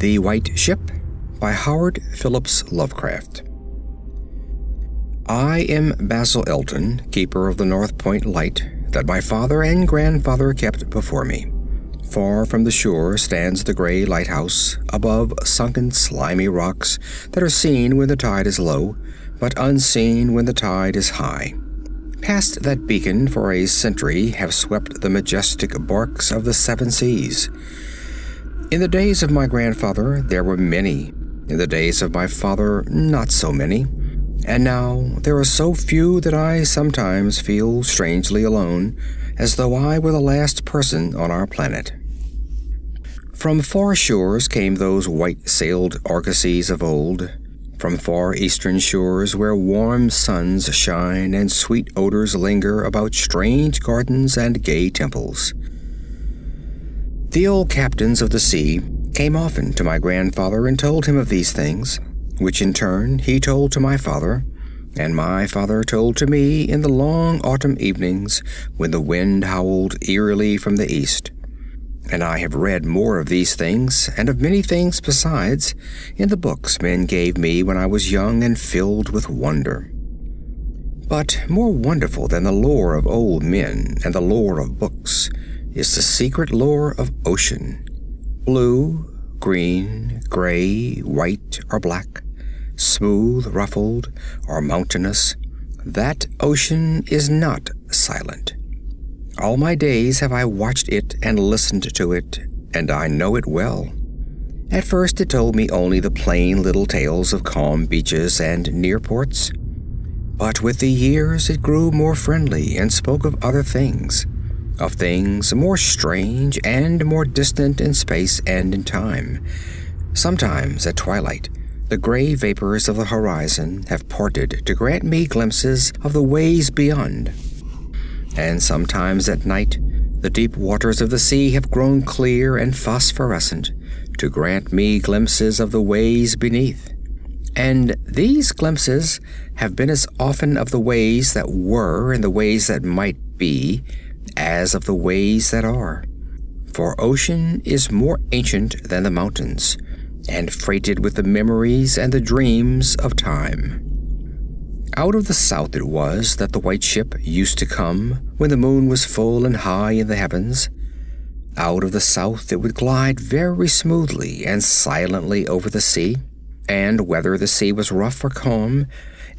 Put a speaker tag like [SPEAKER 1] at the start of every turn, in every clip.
[SPEAKER 1] The White Ship by Howard Phillips Lovecraft. I am Basil Elton, keeper of the North Point light that my father and grandfather kept before me. Far from the shore stands the gray lighthouse, above sunken slimy rocks that are seen when the tide is low, but unseen when the tide is high. Past that beacon for a century have swept the majestic barks of the seven seas. In the days of my grandfather there were many, in the days of my father not so many, and now there are so few that I sometimes feel strangely alone, as though I were the last person on our planet. From far shores came those white-sailed argosies of old, from far eastern shores where warm suns shine and sweet odors linger about strange gardens and gay temples. The old captains of the sea came often to my grandfather and told him of these things, which in turn he told to my father, and my father told to me in the long autumn evenings when the wind howled eerily from the east. And I have read more of these things, and of many things besides, in the books men gave me when I was young and filled with wonder. But more wonderful than the lore of old men and the lore of books is the secret lore of ocean. Blue, green, gray, white, or black, smooth, ruffled, or mountainous, that ocean is not silent. All my days have I watched it and listened to it, and I know it well. At first it told me only the plain little tales of calm beaches and near ports, but with the years it grew more friendly and spoke of other things, of things more strange and more distant in space and in time. Sometimes at twilight, the gray vapors of the horizon have parted to grant me glimpses of the ways beyond. And sometimes at night, the deep waters of the sea have grown clear and phosphorescent to grant me glimpses of the ways beneath. And these glimpses have been as often of the ways that were and the ways that might be as of the ways that are. For ocean is more ancient than the mountains, and freighted with the memories and the dreams of time. Out of the south it was that the white ship used to come when the moon was full and high in the heavens. Out of the south it would glide very smoothly and silently over the sea, and whether the sea was rough or calm,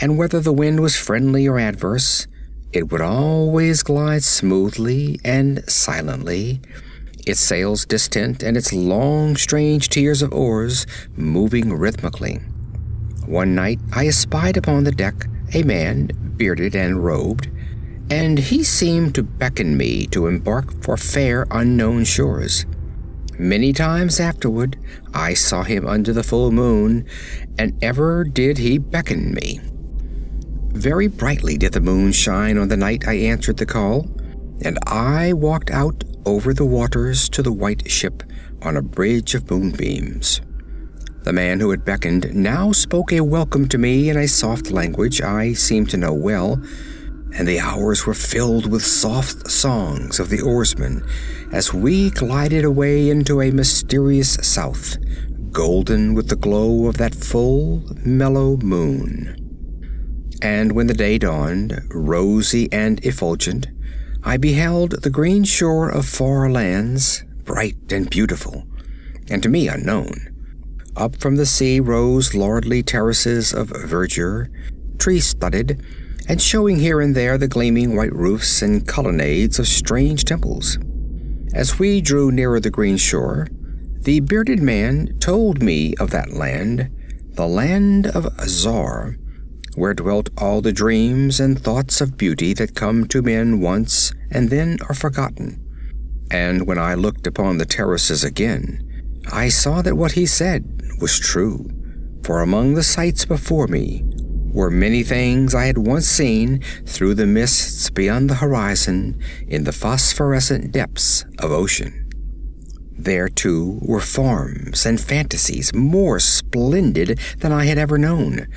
[SPEAKER 1] and whether the wind was friendly or adverse, it would always glide smoothly and silently, its sails distant and its long, strange tiers of oars moving rhythmically. One night I espied upon the deck a man, bearded and robed, and he seemed to beckon me to embark for fair unknown shores. Many times afterward I saw him under the full moon, and ever did he beckon me. Very brightly did the moon shine on the night I answered the call, and I walked out over the waters to the white ship on a bridge of moonbeams. The man who had beckoned now spoke a welcome to me in a soft language I seemed to know well, and the hours were filled with soft songs of the oarsmen as we glided away into a mysterious south, golden with the glow of that full, mellow moon. And when the day dawned, rosy and effulgent, I beheld the green shore of far lands, bright and beautiful, and to me unknown. Up from the sea rose lordly terraces of verdure, tree-studded, and showing here and there the gleaming white roofs and colonnades of strange temples. As we drew nearer the green shore, the bearded man told me of that land, the land of Zar, where dwelt all the dreams and thoughts of beauty that come to men once and then are forgotten. And when I looked upon the terraces again, I saw that what he said was true, for among the sights before me were many things I had once seen through the mists beyond the horizon in the phosphorescent depths of ocean. There, too, were forms and fantasies more splendid than I had ever known.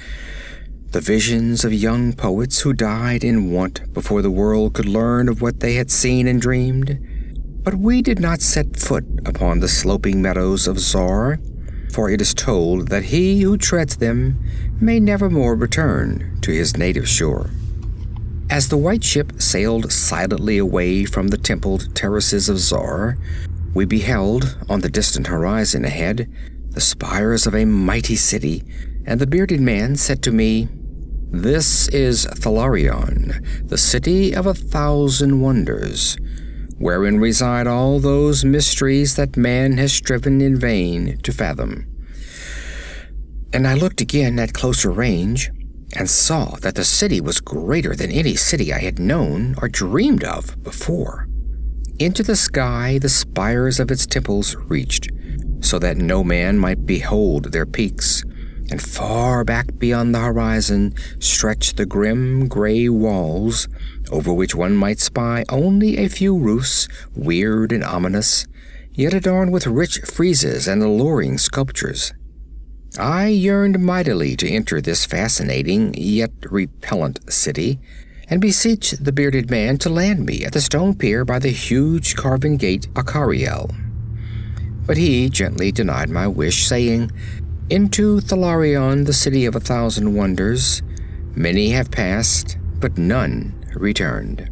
[SPEAKER 1] The visions of young poets who died in want before the world could learn of what they had seen and dreamed. But we did not set foot upon the sloping meadows of Zar, for it is told that he who treads them may never more return to his native shore. As the white ship sailed silently away from the templed terraces of Zar, we beheld, on the distant horizon ahead, the spires of a mighty city, and the bearded man said to me, "This is Thalarion, the city of 1,000 wonders, wherein reside all those mysteries that man has striven in vain to fathom." And I looked again at closer range, and saw that the city was greater than any city I had known or dreamed of before. Into the sky the spires of its temples reached, so that no man might behold their peaks, and far back beyond the horizon stretched the grim gray walls, over which one might spy only a few roofs, weird and ominous, yet adorned with rich friezes and alluring sculptures. I yearned mightily to enter this fascinating yet repellent city, and beseeched the bearded man to land me at the stone pier by the huge carven gate Akariel. But he gently denied my wish, saying, "Into Thalarion, the city of 1,000 wonders, many have passed, but none returned.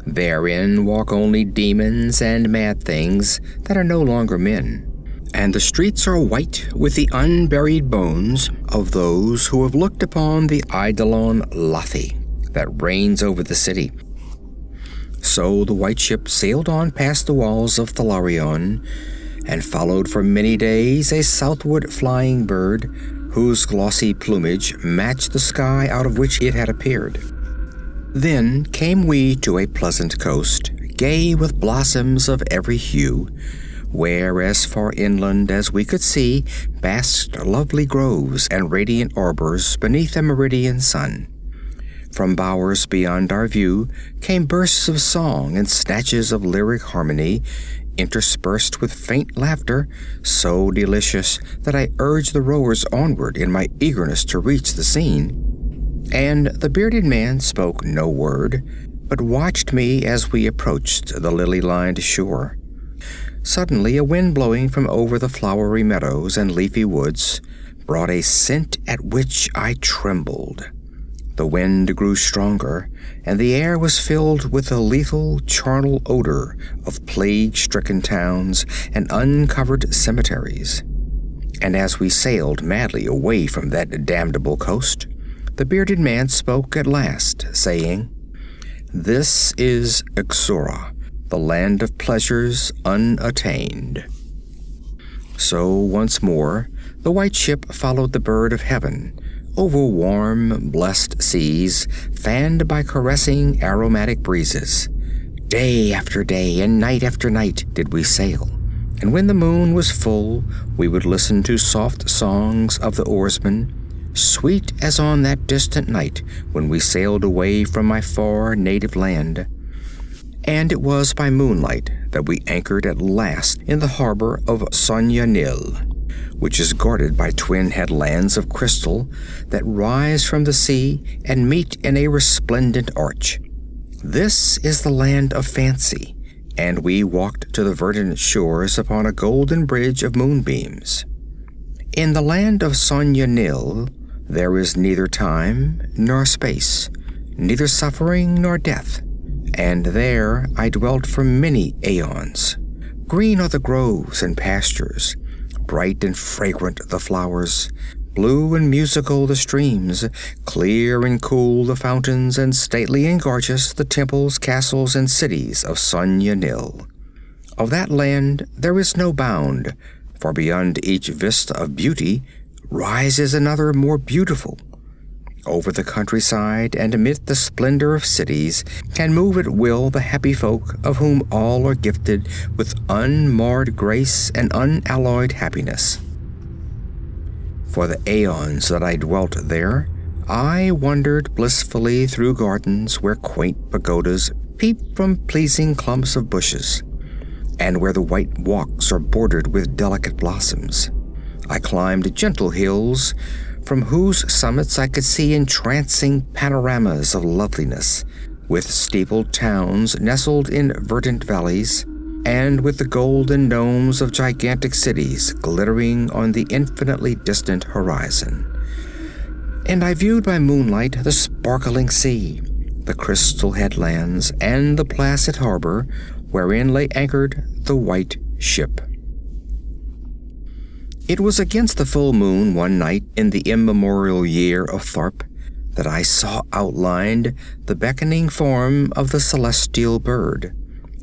[SPEAKER 1] Therein walk only demons and mad things that are no longer men, and the streets are white with the unburied bones of those who have looked upon the Eidolon Lathi that reigns over the city." So the white ship sailed on past the walls of Thalarion, and followed for many days a southward flying bird, whose glossy plumage matched the sky out of which it had appeared. Then came we to a pleasant coast, gay with blossoms of every hue, where as far inland as we could see basked lovely groves and radiant arbors beneath a meridian sun. From bowers beyond our view came bursts of song and snatches of lyric harmony, interspersed with faint laughter, so delicious that I urged the rowers onward in my eagerness to reach the scene. And the bearded man spoke no word, but watched me as we approached the lily-lined shore. Suddenly a wind blowing from over the flowery meadows and leafy woods brought a scent at which I trembled. The wind grew stronger, and the air was filled with the lethal charnel odor of plague-stricken towns and uncovered cemeteries. And as we sailed madly away from that damnable coast, the bearded man spoke at last, saying, "This is Ixora, the land of pleasures unattained." So once more the white ship followed the bird of heaven, over warm, blessed seas, fanned by caressing aromatic breezes. Day after day and night after night did we sail, and when the moon was full, we would listen to soft songs of the oarsmen, sweet as on that distant night when we sailed away from my far native land. And it was by moonlight that we anchored at last in the harbor of Sonya Nil, which is guarded by twin headlands of crystal that rise from the sea and meet in a resplendent arch. This is the land of fancy, and we walked to the verdant shores upon a golden bridge of moonbeams. In the land of Sonya Nil there is neither time nor space, neither suffering nor death, and there I dwelt for many aeons. Green are the groves and pastures, bright and fragrant the flowers, blue and musical the streams, clear and cool the fountains, and stately and gorgeous the temples, castles, and cities of Sonya Nil. Of that land there is no bound, for beyond each vista of beauty rises another more beautiful. Over the countryside and amid the splendor of cities can move at will the happy folk of whom all are gifted with unmarred grace and unalloyed happiness. For the aeons that I dwelt there, I wandered blissfully through gardens where quaint pagodas peep from pleasing clumps of bushes, and where the white walks are bordered with delicate blossoms. I climbed gentle hills, from whose summits I could see entrancing panoramas of loveliness, with steepled towns nestled in verdant valleys, and with the golden domes of gigantic cities glittering on the infinitely distant horizon. And I viewed by moonlight the sparkling sea, the crystal headlands, and the placid harbor wherein lay anchored the white ship. It was against the full moon one night in the immemorial year of Tharp that I saw outlined the beckoning form of the celestial bird,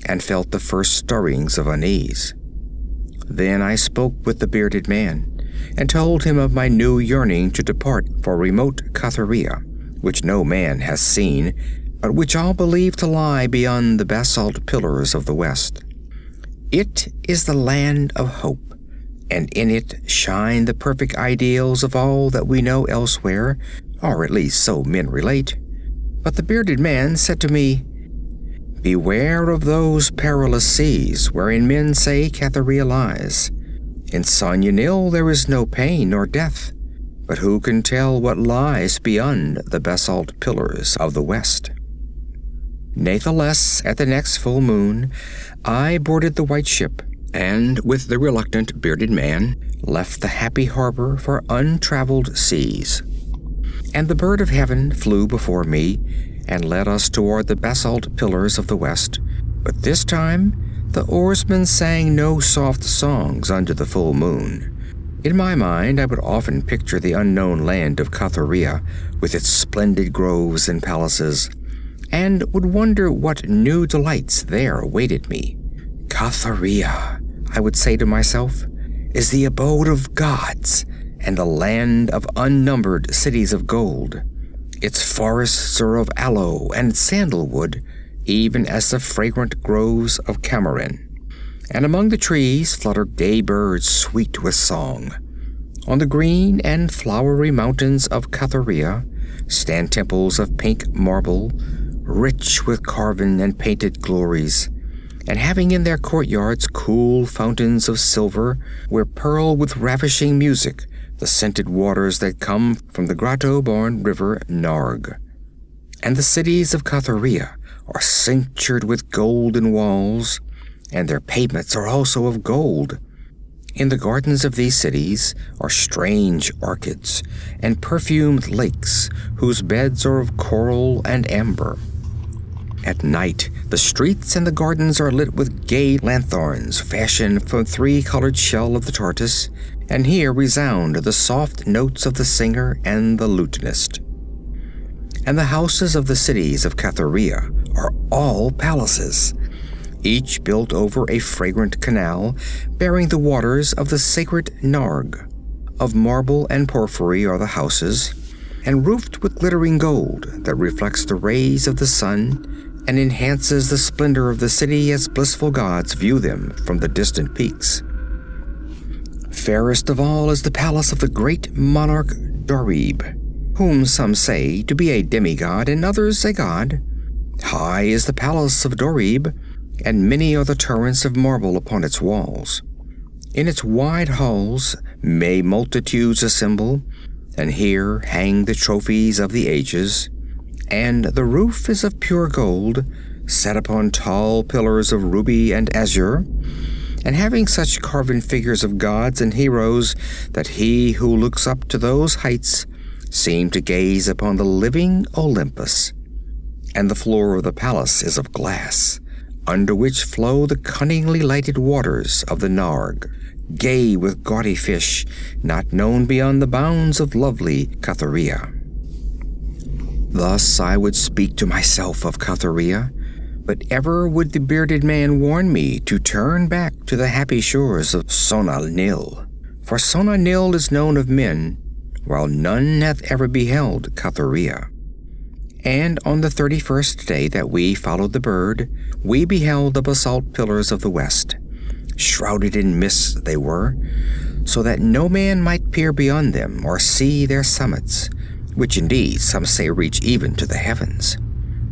[SPEAKER 1] and felt the first stirrings of unease. Then I spoke with the bearded man, and told him of my new yearning to depart for remote Cathuria, which no man has seen, but which all believe to lie beyond the basalt pillars of the west. It is the land of hope, and in it shine the perfect ideals of all that we know elsewhere, or at least so men relate. But the bearded man said to me, "Beware of those perilous seas wherein men say Cathuria lies. In Sanya Nil there is no pain nor death, but who can tell what lies beyond the basalt pillars of the west?" Natheless, at the next full moon, I boarded the white ship, and with the reluctant bearded man, left the happy harbor for untraveled seas. And the bird of heaven flew before me, and led us toward the basalt pillars of the west. But this time, the oarsmen sang no soft songs under the full moon. In my mind, I would often picture the unknown land of Cathuria, with its splendid groves and palaces, and would wonder what new delights there awaited me. Cathuria, I would say to myself, is the abode of gods, and the land of unnumbered cities of gold. Its forests are of aloe and sandalwood, even as the fragrant groves of Cameron. And among the trees flutter gay birds sweet with song. On the green and flowery mountains of Cathuria stand temples of pink marble, rich with carven and painted glories, and having in their courtyards cool fountains of silver, where purl with ravishing music the scented waters that come from the grotto-born river Narg. And the cities of Cathuria are cinctured with golden walls, and their pavements are also of gold. In the gardens of these cities are strange orchids and perfumed lakes whose beds are of coral and amber. At night, the streets and the gardens are lit with gay lanthorns fashioned from three-colored shell of the tortoise, and here resound the soft notes of the singer and the lutenist. And the houses of the cities of Cathuria are all palaces, each built over a fragrant canal bearing the waters of the sacred Narg. Of marble and porphyry are the houses, and roofed with glittering gold that reflects the rays of the sun and enhances the splendor of the city as blissful gods view them from the distant peaks. Fairest of all is the palace of the great monarch Dorib, whom some say to be a demigod and others a god. High is the palace of Dorib, and many are the turrets of marble upon its walls. In its wide halls may multitudes assemble, and here hang the trophies of the ages, and the roof is of pure gold, set upon tall pillars of ruby and azure, and having such carven figures of gods and heroes that he who looks up to those heights seems to gaze upon the living Olympus. And the floor of the palace is of glass, under which flow the cunningly lighted waters of the Narg, gay with gaudy fish not known beyond the bounds of lovely Cathuria. Thus I would speak to myself of Cathuria, but ever would the bearded man warn me to turn back to the happy shores of Sona Nil, for Sona Nil is known of men, while none hath ever beheld Cathuria. And on the 31st day that we followed the bird, we beheld the basalt pillars of the west. Shrouded in mists they were, so that no man might peer beyond them or see their summits, which indeed some say reach even to the heavens.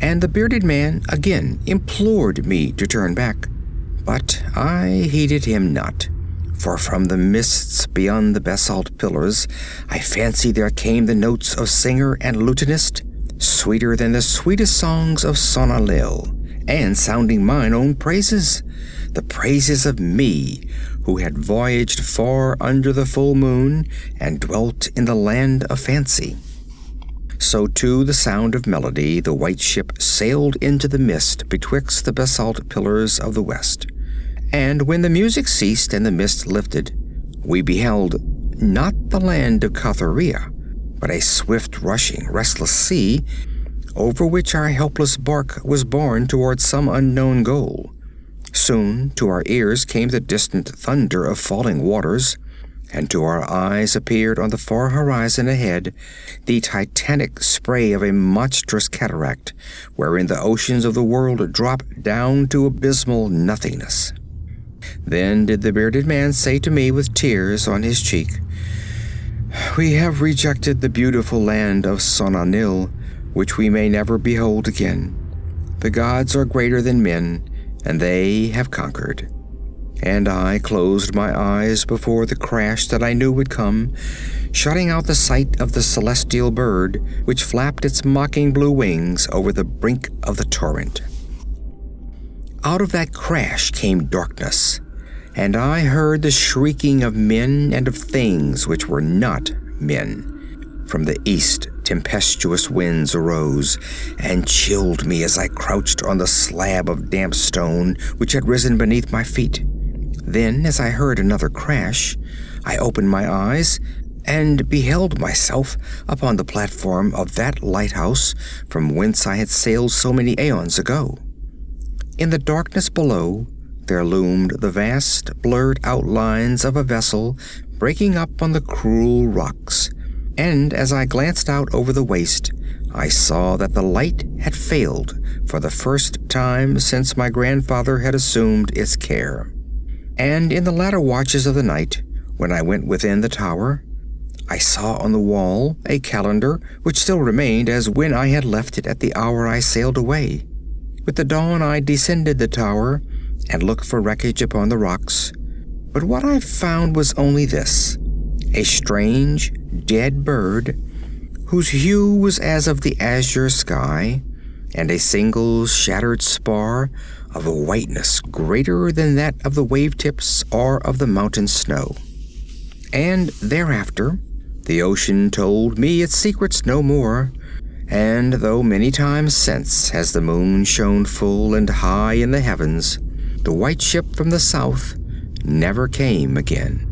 [SPEAKER 1] And the bearded man again implored me to turn back, but I heeded him not, for from the mists beyond the basalt pillars I fancied there came the notes of singer and lutenist, sweeter than the sweetest songs of Sona Nil, and sounding mine own praises, the praises of me, who had voyaged far under the full moon and dwelt in the land of fancy. So to the sound of melody the white ship sailed into the mist betwixt the basalt pillars of the west. And when the music ceased and the mist lifted, we beheld not the land of Catharia, but a swift rushing, restless sea, over which our helpless bark was borne towards some unknown goal. Soon to our ears came the distant thunder of falling waters, and to our eyes appeared on the far horizon ahead the titanic spray of a monstrous cataract, wherein the oceans of the world drop down to abysmal nothingness. Then did the bearded man say to me with tears on his cheek, "We have rejected the beautiful land of Sonanil, which we may never behold again. The gods are greater than men, and they have conquered." And I closed my eyes before the crash that I knew would come, shutting out the sight of the celestial bird which flapped its mocking blue wings over the brink of the torrent. Out of that crash came darkness, and I heard the shrieking of men and of things which were not men. From the east tempestuous winds arose and chilled me as I crouched on the slab of damp stone which had risen beneath my feet. Then, as I heard another crash, I opened my eyes and beheld myself upon the platform of that lighthouse from whence I had sailed so many aeons ago. In the darkness below, there loomed the vast, blurred outlines of a vessel breaking up on the cruel rocks, and as I glanced out over the waste, I saw that the light had failed for the first time since my grandfather had assumed its care. And in the latter watches of the night, when I went within the tower, I saw on the wall a calendar which still remained as when I had left it at the hour I sailed away. With the dawn I descended the tower and looked for wreckage upon the rocks, but what I found was only this: a strange, dead bird, whose hue was as of the azure sky, and a single shattered spar of a whiteness greater than that of the wave-tips or of the mountain snow. And thereafter the ocean told me its secrets no more, and though many times since has the moon shone full and high in the heavens, the white ship from the south never came again.